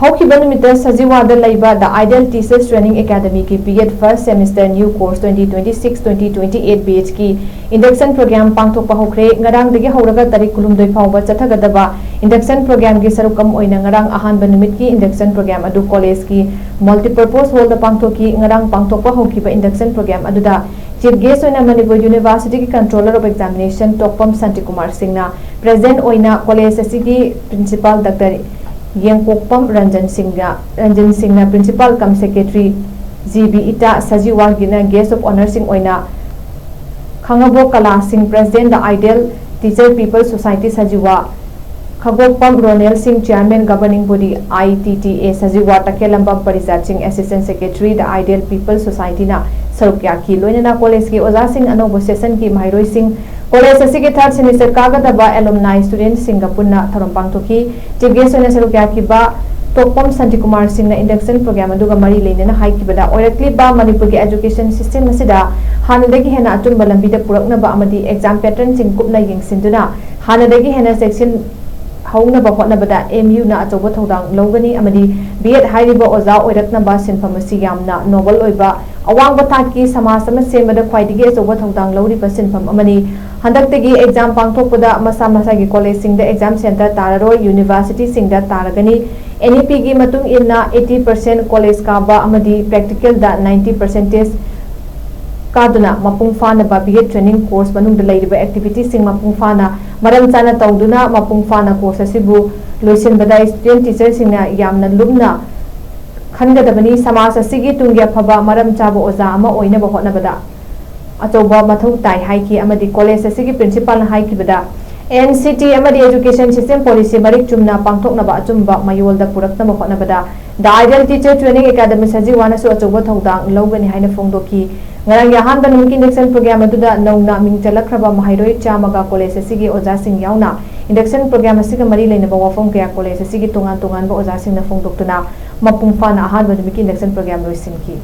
Houkhiba Numitta Sajiwa Da Leiba the Ideal Teachers Training Academy की B.Ed First Semester New Course 2026-2028 batch की induction program PANGTHOKPA HOUKHRE ngarang dagi hauraga tarik kulumdoi phawba chathagadaba induction program की sarukam oina ngarang ahanba numit की induction program adu college की multipurpose hall da pangthoki ngarang PANGTHOKPA Houkhiba induction program aduda Chief Guest oina Manipur University की Controller of Examination Tokpam Santi Kumar Singh na President oina college asigi Principal Dr. Yengkokpam Ranjan Singh na Principal cum Secretary GB Ita Sajiwa gina Guest of Honor Singh oina Khangabo Kala Singh President the Ideal Teacher People Society Sajiwa Khagokpam Ronel Singh Chairman Governing Body ITTA Sajiwa Takelambam Parijat Singh Assistant Secretary the Ideal People Society na Sarukya ki loinana college ki Oza Singh anobo session ki Mairoi Singh College asigi third semester kagadaba alumni student Singapurna thorom pangthoki chief guest oina sarukya ki ba Tokpam Santi Kumar Singh na induction program aduga mari leinena haikibada oirakli ba Manipur ki education system asida hanadagi hena atumba lambida purakna ba amadi exam pattern sing kupna yengsinduna hanadagi hena section hauna ba hotna bada MU na achoba thodang logani amadi B.Ed hairiba oza oirakna ba sinfam asi yamna novel oiba awang bathaki samaj sama semada khwaidigi achoba thodang lori ba sinfam amani handakdagi exam pangthokpada masa masa gi college sing da exam center tararoi university sing da taragani NEP gi matung inna 80% college ka ba amadi practical da 90% kaduna mapung fana ba B.Ed training course manung da leiriba activities sing mapung fana maram chana tawduna mapung fana course asibu loisin bada student teacher sing na yamna lumna khangadabani samaj asigi tungya phaba maram chaba oza ama oina ba hotna bada achoba mathau tai haiki amadi college asigi principal na haiki bada NCT amadi education system policy marik chumna pangthokna ba achumba mayol da purakna ba hotna bada the Ideal Teacher Training Academy Sajiwa na su achoba thodang logani haina phongdoki ngarang yahan ba numki induction program aduda nauna mingchalakraba mahairoi chamaga college asigi oja sing yauna induction program asiga mari leina ba wafong kaya college asigi tongan ba oja sing na phongdoktuna mapung fana ahan ba numki induction program loisinki